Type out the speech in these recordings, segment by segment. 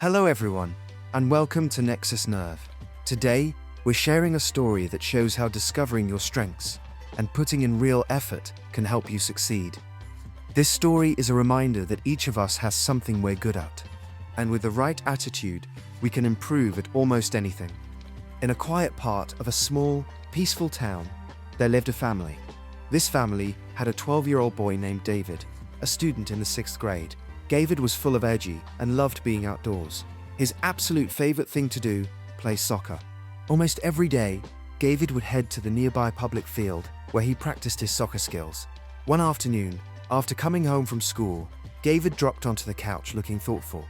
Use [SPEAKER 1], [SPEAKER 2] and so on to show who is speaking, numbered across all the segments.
[SPEAKER 1] Hello everyone, and welcome to NexusNerve. Today, we're sharing a story that shows how discovering your strengths and putting in real effort can help you succeed. This story is a reminder that each of us has something we're good at, and with the right attitude, we can improve at almost anything. In a quiet part of a small, peaceful town, there lived a family. This family had a 12-year-old boy named David, a student in the 6th grade. David was full of energy and loved being outdoors. His absolute favorite thing to do, play soccer. Almost every day, David would head to the nearby public field where he practiced his soccer skills. One afternoon, after coming home from school, David dropped onto the couch looking thoughtful.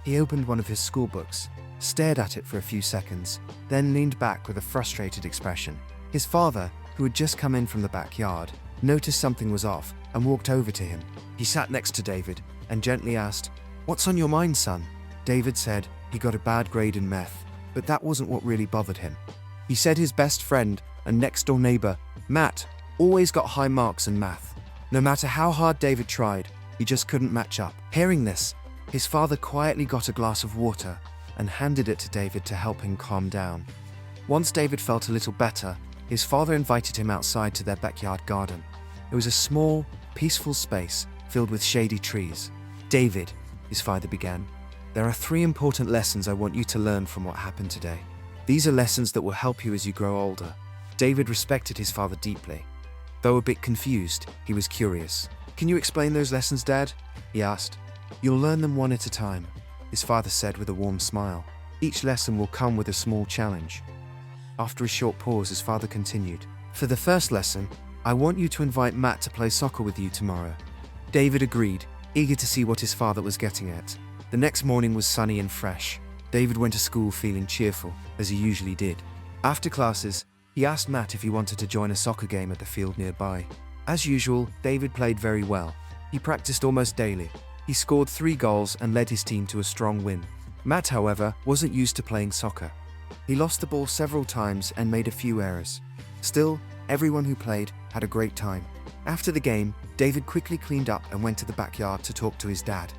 [SPEAKER 1] He opened one of his school books, stared at it for a few seconds, then leaned back with a frustrated expression. His father, who had just come in from the backyard, noticed something was off and walked over to him. He sat next to David and gently asked, "What's on your mind, son?" David said he got a bad grade in math, but that wasn't what really bothered him. He said his best friend and next-door neighbor, Matt, always got high marks in math. No matter how hard David tried, he just couldn't match up. Hearing this, his father quietly got a glass of water and handed it to David to help him calm down. Once David felt a little better, his father invited him outside to their backyard garden. It was a small, peaceful space filled with shady trees. "David," his father began, "there are 3 important lessons I want you to learn from what happened today. These are lessons that will help you as you grow older." David respected his father deeply. Though a bit confused, he was curious. "Can you explain those lessons, Dad?" he asked. "You'll learn them one at a time," his father said with a warm smile. "Each lesson will come with a small challenge." After a short pause, his father continued, "For the first lesson, I want you to invite Matt to play soccer with you tomorrow." David agreed, eager to see what his father was getting at. The next morning was sunny and fresh. David went to school feeling cheerful, as he usually did. After classes, he asked Matt if he wanted to join a soccer game at the field nearby. As usual, David played very well. He practiced almost daily. He scored 3 goals and led his team to a strong win. Matt, however, wasn't used to playing soccer. He lost the ball several times and made a few errors. Still, everyone who played had a great time. After the game, David quickly cleaned up and went to the backyard to talk to his dad.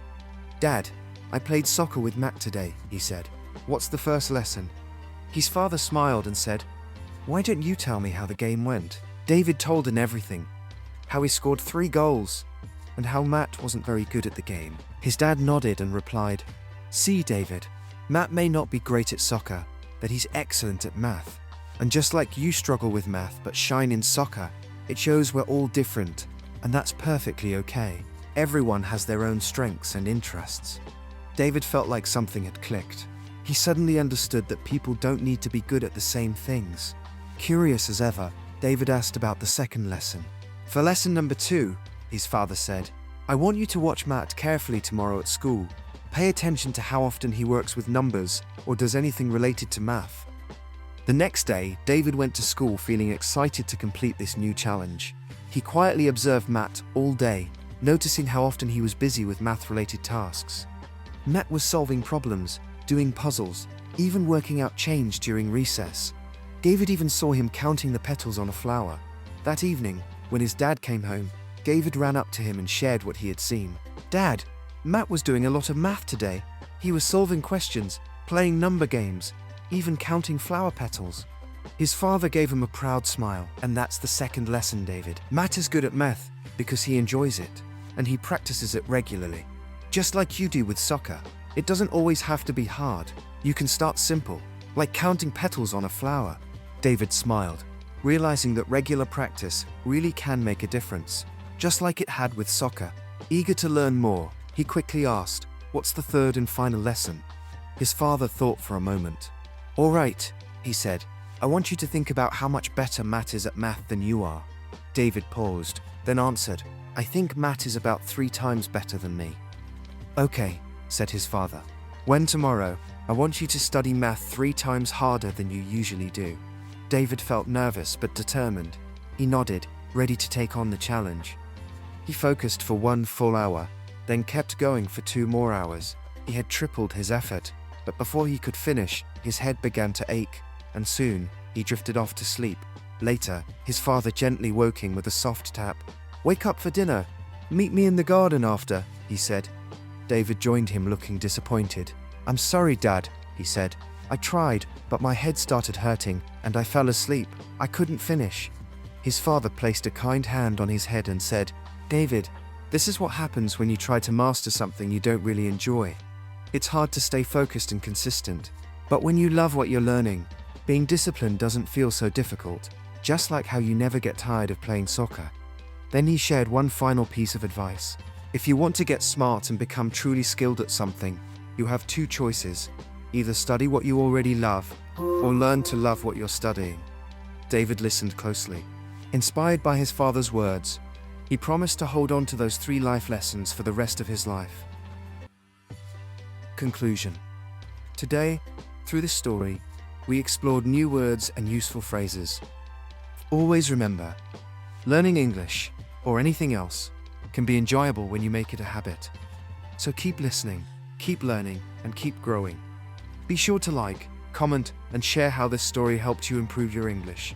[SPEAKER 1] "Dad, I played soccer with Matt today," he said. "What's the first lesson?" His father smiled and said, "Why don't you tell me how the game went?" David told him everything, how he scored 3 goals, and how Matt wasn't very good at the game. His dad nodded and replied, "See, David, Matt may not be great at soccer, but he's excellent at math. And just like you struggle with math but shine in soccer, it shows we're all different, and that's perfectly okay. Everyone has their own strengths and interests." David felt like something had clicked. He suddenly understood that people don't need to be good at the same things. Curious as ever, David asked about the second lesson. "For lesson number 2, his father said, "I want you to watch Matt carefully tomorrow at school. Pay attention to how often he works with numbers or does anything related to math." The next day, David went to school feeling excited to complete this new challenge. He quietly observed Matt all day, noticing how often he was busy with math-related tasks. Matt was solving problems, doing puzzles, even working out change during recess. David even saw him counting the petals on a flower. That evening, when his dad came home, David ran up to him and shared what he had seen. "Dad, Matt was doing a lot of math today. He was solving questions, playing number games, even counting flower petals." His father gave him a proud smile. "And that's the second lesson, David. Matt is good at math because he enjoys it, and he practices it regularly. Just like you do with soccer. It doesn't always have to be hard. You can start simple, like counting petals on a flower." David smiled, realizing that regular practice really can make a difference, just like it had with soccer. Eager to learn more, he quickly asked, "What's the third and final lesson?" His father thought for a moment. "All right," he said, "I want you to think about how much better Matt is at math than you are." David paused, then answered, "I think Matt is about 3 times better than me." "Okay," said his father. "When tomorrow, I want you to study math 3 times harder than you usually do." David felt nervous but determined. He nodded, ready to take on the challenge. He focused for 1 full hour, then kept going for 2 more hours. He had tripled his effort, but before he could finish, his head began to ache, and soon he drifted off to sleep. Later, his father gently woke him with a soft tap. "Wake up for dinner. Meet me in the garden after," he said. David joined him looking disappointed. "I'm sorry, Dad," he said. "I tried, but my head started hurting, and I fell asleep. I couldn't finish." His father placed a kind hand on his head and said, "David, this is what happens when you try to master something you don't really enjoy. It's hard to stay focused and consistent. But when you love what you're learning, being disciplined doesn't feel so difficult, just like how you never get tired of playing soccer." Then he shared one final piece of advice. "If you want to get smart and become truly skilled at something, you have two choices. Either study what you already love, or learn to love what you're studying." David listened closely. Inspired by his father's words, he promised to hold on to those 3 life lessons for the rest of his life. Conclusion. Today, through this story, we explored new words and useful phrases. Always remember, learning English, or anything else, can be enjoyable when you make it a habit. So keep listening, keep learning, and keep growing. Be sure to like, comment, and share how this story helped you improve your English.